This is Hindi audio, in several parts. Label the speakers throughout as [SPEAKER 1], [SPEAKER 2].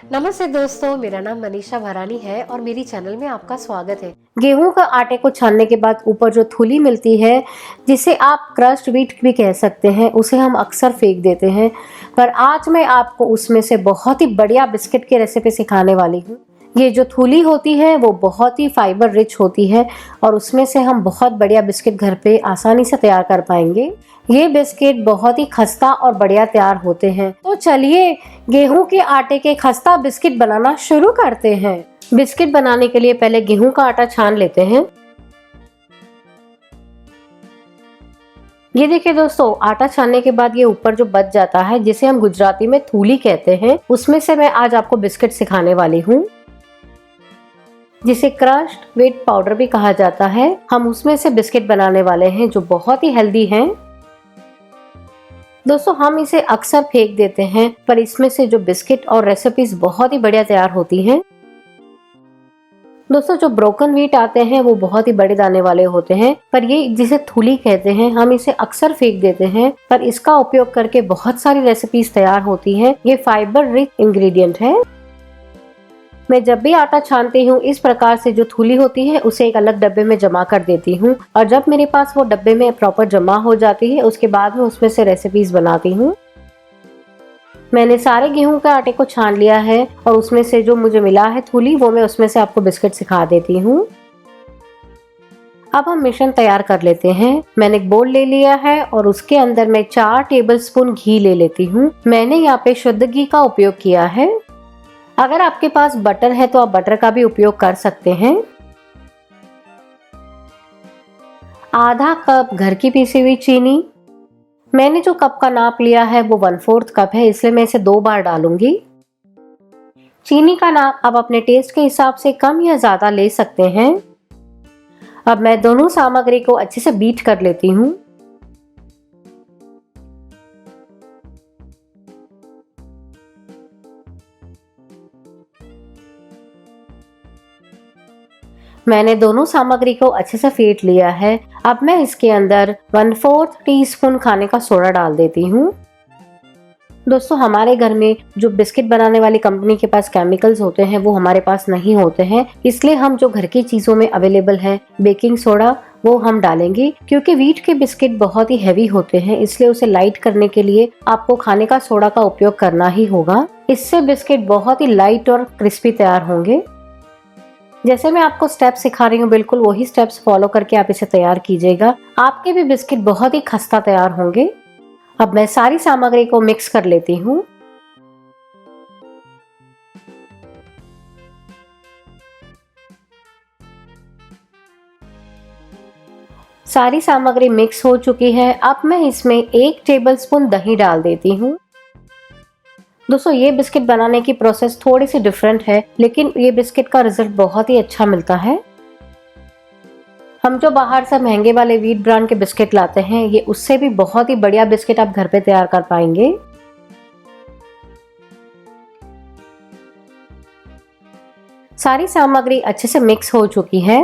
[SPEAKER 1] नमस्ते दोस्तों, मेरा नाम मनीषा भरानी है और मेरी चैनल में आपका स्वागत है। गेहूं का आटे को छानने के बाद ऊपर जो थूली मिलती है, जिसे आप क्रस्ट व्हीट भी कह सकते हैं, उसे हम अक्सर फेंक देते हैं। पर आज मैं आपको उसमें से बहुत ही बढ़िया बिस्किट की रेसिपी सिखाने वाली हूँ। ये जो थूली होती है वो बहुत ही फाइबर रिच होती है और उसमें से हम बहुत बढ़िया बिस्किट घर पे आसानी से तैयार कर पाएंगे। ये बिस्किट बहुत ही खस्ता और बढ़िया तैयार होते हैं। तो चलिए गेहूं के आटे के खस्ता बिस्किट बनाना शुरू करते हैं। बिस्किट बनाने के लिए पहले गेहूं का आटा छान लेते हैं। ये देखिए दोस्तों, आटा छानने के बाद ये ऊपर जो बच जाता है, जिसे हम गुजराती में थूली कहते हैं, उसमें से मैं आज आपको बिस्किट सिखाने वाली हूँ, जिसे क्रश्ड व्हीट पाउडर भी कहा जाता है। हम उसमें से बिस्किट बनाने वाले हैं जो बहुत ही हेल्दी हैं। दोस्तों, हम इसे अक्सर फेंक देते हैं, पर इसमें से जो बिस्किट और रेसिपीज बहुत ही बढ़िया तैयार होती हैं। दोस्तों, जो ब्रोकन व्हीट आते हैं वो बहुत ही बड़े दाने वाले होते हैं, पर ये जिसे थूली कहते हैं, हम इसे अक्सर फेंक देते हैं, पर इसका उपयोग करके बहुत सारी रेसिपीज तैयार होती हैं। ये फाइबर रिच इंग्रेडिएंट है। मैं जब भी आटा छानती हूँ, इस प्रकार से जो थूली होती है उसे एक अलग डब्बे में जमा कर देती हूँ, और जब मेरे पास वो डब्बे में प्रॉपर जमा हो जाती है, उसके बाद में उसमें से रेसिपीज बनाती हूँ। मैंने सारे गेहूं के आटे को छान लिया है और उसमें से जो मुझे मिला है थूली, वो मैं उसमें से आपको बिस्किट सिखा देती हूँ। अब हम मिश्रण तैयार कर लेते हैं। मैंने एक बोल ले लिया है और उसके अंदर मैं 4 टेबलस्पून घी ले लेती हूँ। मैंने यहाँ पे शुद्ध घी का उपयोग किया है। अगर आपके पास बटर है तो आप बटर का भी उपयोग कर सकते हैं। आधा कप घर की पीसी हुई चीनी। मैंने जो कप का नाप लिया है वो 1/4 कप है, इसलिए मैं इसे 2 बार डालूंगी। चीनी का नाप आप अपने टेस्ट के हिसाब से कम या ज्यादा ले सकते हैं। अब मैं दोनों सामग्री को अच्छे से बीट कर लेती हूँ। मैंने दोनों सामग्री को अच्छे से फेंट लिया है। अब मैं इसके अंदर 1/4 टीस्पून खाने का सोडा डाल देती हूँ। दोस्तों, हमारे घर में जो बिस्किट बनाने वाली कंपनी के पास केमिकल्स होते हैं वो हमारे पास नहीं होते हैं, इसलिए हम जो घर की चीजों में अवेलेबल है बेकिंग सोडा, वो हम डालेंगे। क्योंकि व्हीट के बिस्किट बहुत ही हैवी होते हैं, इसलिए उसे लाइट करने के लिए आपको खाने का सोडा का उपयोग करना ही होगा। इससे बिस्किट बहुत ही लाइट और क्रिस्पी तैयार होंगे। जैसे मैं आपको स्टेप सिखा रही हूँ, बिल्कुल वही स्टेप्स फॉलो करके आप इसे तैयार कीजिएगा। आपके भी बिस्किट बहुत ही खस्ता तैयार होंगे। अब मैं सारी सामग्री को मिक्स कर लेती हूँ। सारी सामग्री मिक्स हो चुकी है। अब मैं इसमें 1 टेबलस्पून दही डाल देती हूँ। दोस्तों, ये बिस्किट बनाने की प्रोसेस थोड़ी सी डिफरेंट है, लेकिन ये बिस्किट का रिजल्ट बहुत ही अच्छा मिलता है। हम जो बाहर से महंगे वाले व्हीट ब्रांड के बिस्किट लाते हैं, ये उससे भी बहुत ही बढ़िया बिस्किट आप घर पे तैयार कर पाएंगे। सारी सामग्री अच्छे से मिक्स हो चुकी है।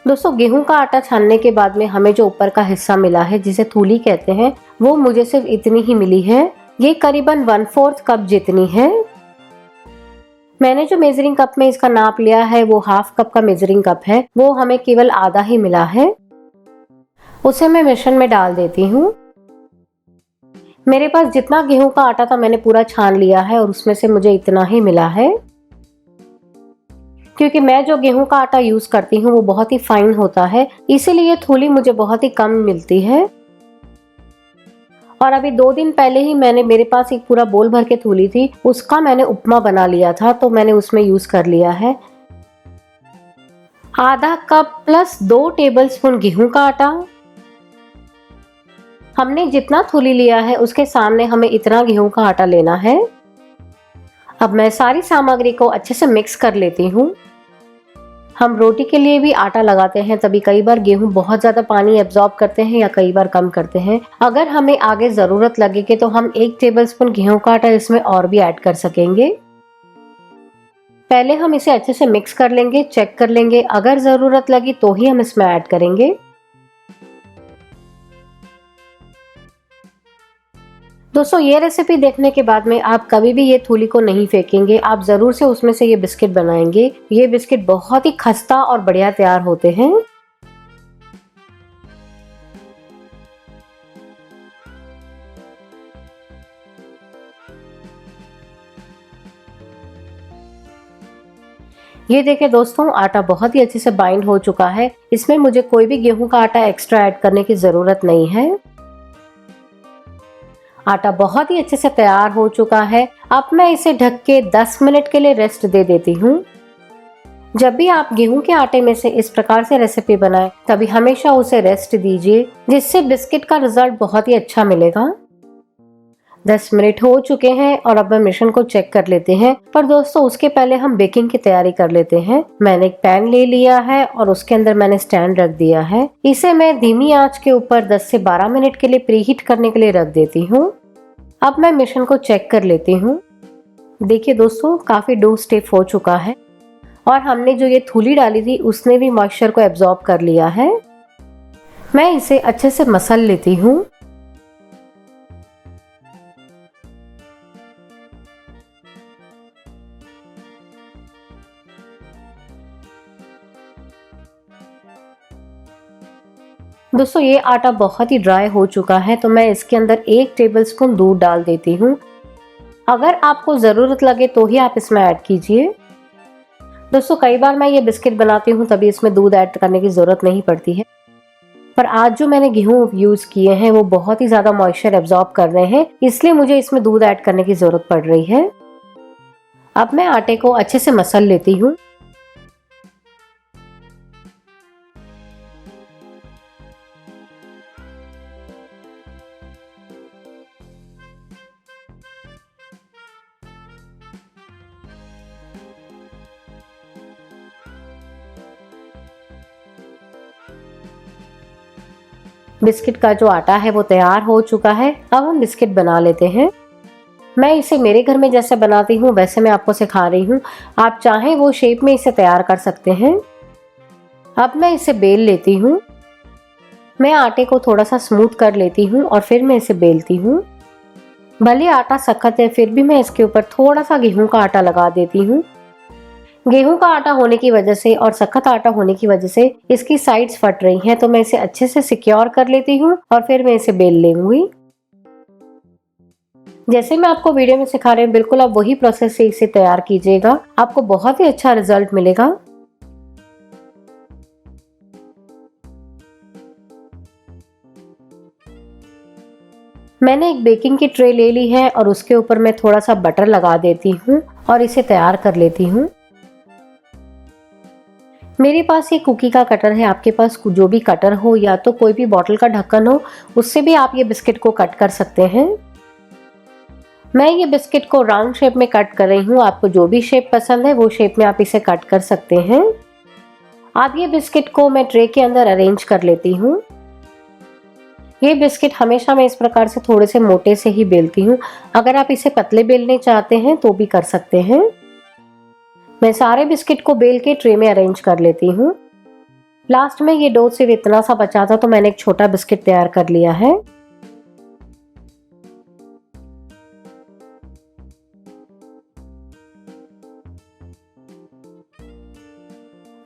[SPEAKER 1] दोस्तों, गेहूं का आटा छानने के बाद में हमें जो ऊपर का हिस्सा मिला है, जिसे थूली कहते हैं, वो मुझे सिर्फ इतनी ही मिली है। ये करीबन 1/4 कप जितनी है। मैंने जो मेजरिंग कप में इसका नाप लिया है वो 1/2 कप का मेजरिंग कप है, वो हमें केवल आधा ही मिला है। उसे मैं मिश्रण में डाल देती हूँ। मेरे पास जितना गेहूं का आटा था मैंने पूरा छान लिया है और उसमें से मुझे इतना ही मिला है। क्योंकि मैं जो गेहूं का आटा यूज करती हूँ वो बहुत ही फाइन होता है, इसीलिए ये थूली मुझे बहुत ही कम मिलती है। और अभी 2 दिन पहले ही मेरे पास एक पूरा बोल भर के थूली थी, उसका मैंने उपमा बना लिया था, तो मैंने उसमें यूज कर लिया है। आधा कप प्लस 2 टेबलस्पून गेहूं का आटा। हमने जितना थूली लिया है उसके सामने हमें इतना गेहूं का आटा लेना है। अब मैं सारी सामग्री को अच्छे से मिक्स कर लेती हूँ। हम रोटी के लिए भी आटा लगाते हैं, तभी कई बार गेहूं बहुत ज्यादा पानी एब्जॉर्ब करते हैं या कई बार कम करते हैं। अगर हमें आगे जरूरत लगेगी तो हम 1 टेबलस्पून गेहूं का आटा इसमें और भी ऐड कर सकेंगे। पहले हम इसे अच्छे से मिक्स कर लेंगे, चेक कर लेंगे, अगर जरूरत लगी तो ही हम इसमें ऐड करेंगे। दोस्तों ये रेसिपी देखने के बाद में आप कभी भी ये थूली को नहीं फेंकेंगे, आप जरूर से उसमें से ये बिस्किट बनाएंगे। ये बिस्किट बहुत ही खस्ता और बढ़िया तैयार होते हैं। ये देखिए दोस्तों, आटा बहुत ही अच्छे से बाइंड हो चुका है। इसमें मुझे कोई भी गेहूं का आटा एक्स्ट्रा ऐड करने की जरूरत नहीं है। आटा बहुत ही अच्छे से तैयार हो चुका है। अब मैं इसे ढक के 10 मिनट के लिए रेस्ट दे देती हूँ। जब भी आप गेहूं के आटे में से इस प्रकार से रेसिपी बनाएं, तभी हमेशा उसे रेस्ट दीजिए, जिससे बिस्किट का रिजल्ट बहुत ही अच्छा मिलेगा। 10 मिनट हो चुके हैं और अब मैं मिश्रण को चेक कर लेते हैं। पर दोस्तों उसके पहले हम बेकिंग की तैयारी कर लेते हैं। मैंने एक पैन ले लिया है और उसके अंदर मैंने स्टैंड रख दिया है। इसे मैं धीमी आंच के ऊपर 10 से 12 मिनट के लिए प्रीहीट करने के लिए रख देती हूँ। अब मैं मिश्रण को चेक कर लेती हूँ। देखिए दोस्तों, काफी डो स्टिफ हो चुका है और हमने जो ये थूली डाली थी उसने भी मॉइस्चर को एब्जॉर्ब कर लिया है। मैं इसे अच्छे से मसल लेती हूँ। दोस्तों ये आटा बहुत ही ड्राई हो चुका है, तो मैं इसके अंदर 1 टेबलस्पून दूध डाल देती हूँ। अगर आपको ज़रूरत लगे तो ही आप इसमें ऐड कीजिए। दोस्तों कई बार मैं ये बिस्किट बनाती हूँ तभी इसमें दूध ऐड करने की ज़रूरत नहीं पड़ती है, पर आज जो मैंने गेहूँ यूज़ किए हैं वो बहुत ही ज़्यादा मॉइस्चर एब्जॉर्ब कर रहे हैं, इसलिए मुझे इसमें दूध ऐड करने की ज़रूरत पड़ रही है। अब मैं आटे को अच्छे से मसल लेती हूँ। बिस्किट का जो आटा है वो तैयार हो चुका है। अब हम बिस्किट बना लेते हैं। मैं इसे मेरे घर में जैसे बनाती हूँ वैसे मैं आपको सिखा रही हूँ। आप चाहें वो शेप में इसे तैयार कर सकते हैं। अब मैं इसे बेल लेती हूँ। मैं आटे को थोड़ा सा स्मूथ कर लेती हूँ और फिर मैं इसे बेलती हूँ। भले आटा सख्त है फिर भी मैं इसके ऊपर थोड़ा सा गेहूं का आटा लगा देती हूँ। गेहूं का आटा होने की वजह से और सख्त आटा होने की वजह से इसकी साइड्स फट रही हैं, तो मैं इसे अच्छे से सिक्योर कर लेती हूँ और फिर मैं इसे बेल लूंगी। जैसे मैं आपको वीडियो में सिखा रही हूँ बिल्कुल आप वही प्रोसेस से इसे तैयार कीजिएगा, आपको बहुत ही अच्छा रिजल्ट मिलेगा। मैंने एक बेकिंग की ट्रे ले ली है और उसके ऊपर मैं थोड़ा सा बटर लगा देती हूँ और इसे तैयार कर लेती हूँ। मेरे पास ये कुकी का कटर है, आपके पास जो भी कटर हो या तो कोई भी बॉटल का ढक्कन हो उससे भी आप ये बिस्किट को कट कर सकते हैं। मैं ये बिस्किट को राउंड शेप में कट कर रही हूँ, आपको जो भी शेप पसंद है वो शेप में आप इसे कट कर सकते हैं। अब ये बिस्किट को मैं ट्रे के अंदर अरेंज कर लेती हूँ। ये बिस्किट हमेशा मैं इस प्रकार से थोड़े से मोटे से ही बेलती हूँ, अगर आप इसे पतले बेलने चाहते हैं तो भी कर सकते हैं। मैं सारे बिस्किट को बेल के ट्रे में अरेंज कर लेती हूँ। लास्ट में ये डो सिर्फ इतना सा बचा था तो मैंने एक छोटा बिस्किट तैयार कर लिया है।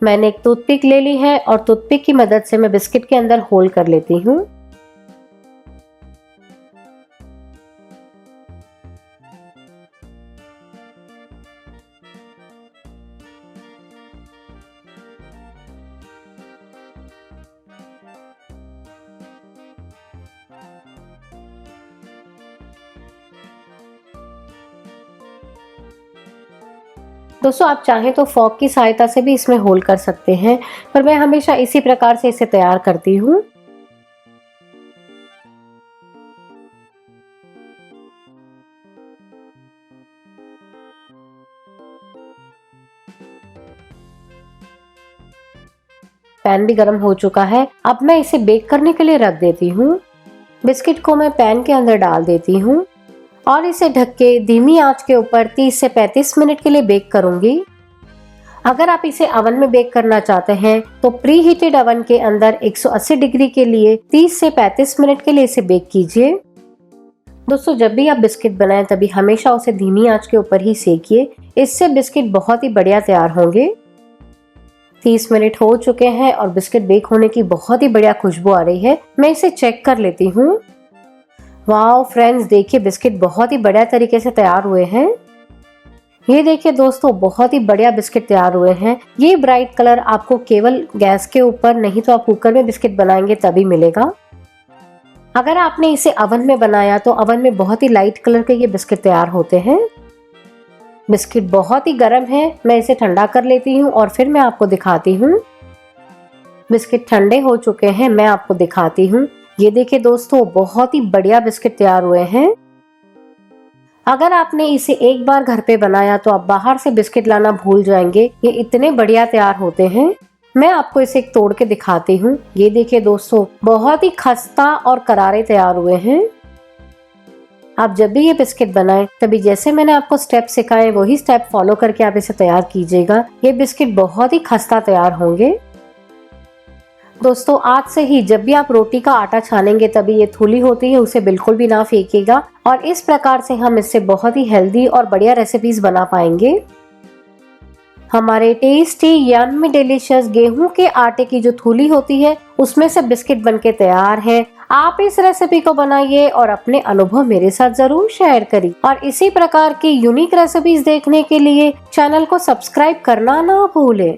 [SPEAKER 1] मैंने एक टूथपिक ले ली है और टूथपिक की मदद से मैं बिस्किट के अंदर होल कर लेती हूँ। दोस्तों आप चाहें तो फॉक की सहायता से भी इसमें होल कर सकते हैं, पर मैं हमेशा इसी प्रकार से इसे तैयार करती हूँ। पैन भी गर्म हो चुका है, अब मैं इसे बेक करने के लिए रख देती हूँ। बिस्किट को मैं पैन के अंदर डाल देती हूँ और इसे ढक के धीमी आंच के ऊपर 30 से 35 मिनट के लिए बेक करूंगी। अगर आप इसे ओवन में बेक करना चाहते हैं तो प्री हीटेड ओवन के अंदर 180 डिग्री के लिए 30 से 35 मिनट के लिए इसे बेक कीजिए। दोस्तों जब भी आप बिस्किट बनाएं तभी हमेशा उसे धीमी आंच के ऊपर ही सेकिए, इससे बिस्किट बहुत ही बढ़िया तैयार होंगे। 30 मिनट हो चुके हैं और बिस्किट बेक होने की बहुत ही बढ़िया खुशबू आ रही है। मैं इसे चेक कर लेती हूँ। वाओ फ्रेंड्स, देखिए बिस्किट बहुत ही बढ़िया तरीके से तैयार हुए हैं। ये देखिए दोस्तों, बहुत ही बढ़िया बिस्किट तैयार हुए हैं। ये ब्राइट कलर आपको केवल गैस के ऊपर, नहीं तो आप कुकर में बिस्किट बनाएंगे तभी मिलेगा। अगर आपने इसे ओवन में बनाया तो ओवन में बहुत ही लाइट कलर के ये बिस्किट तैयार होते हैं। बिस्किट बहुत ही गर्म है, मैं इसे ठंडा कर लेती हूँ और फिर मैं आपको दिखाती हूँ। बिस्किट ठंडे हो चुके हैं, मैं आपको दिखाती हूँ। ये देखिए दोस्तों, बहुत ही बढ़िया बिस्किट तैयार हुए हैं। अगर आपने इसे एक बार घर पे बनाया तो आप बाहर से बिस्किट लाना भूल जाएंगे, ये इतने बढ़िया तैयार होते हैं। मैं आपको इसे एक तोड़ के दिखाती हूँ। ये देखिए दोस्तों, बहुत ही खस्ता और करारे तैयार हुए हैं। आप जब भी ये बिस्किट बनाएं तभी जैसे मैंने आपको स्टेप सिखाए वही स्टेप फॉलो करके आप इसे तैयार कीजिएगा। ये बिस्किट बहुत ही खस्ता तैयार होंगे। दोस्तों आज से ही जब भी आप रोटी का आटा छानेंगे तभी ये थूली होती है, उसे बिल्कुल भी ना फेंकिएगा। और इस प्रकार से हम इससे बहुत ही हेल्दी और बढ़िया रेसिपीज बना पाएंगे। हमारे टेस्टी यम्मी डिलीशियस गेहूं के आटे की जो थूली होती है उसमें से बिस्किट बनके तैयार है। आप इस रेसिपी को बनाइए और अपने अनुभव मेरे साथ जरूर शेयर करिए। और इसी प्रकार की यूनिक रेसिपीज देखने के लिए चैनल को सब्सक्राइब करना ना भूलें।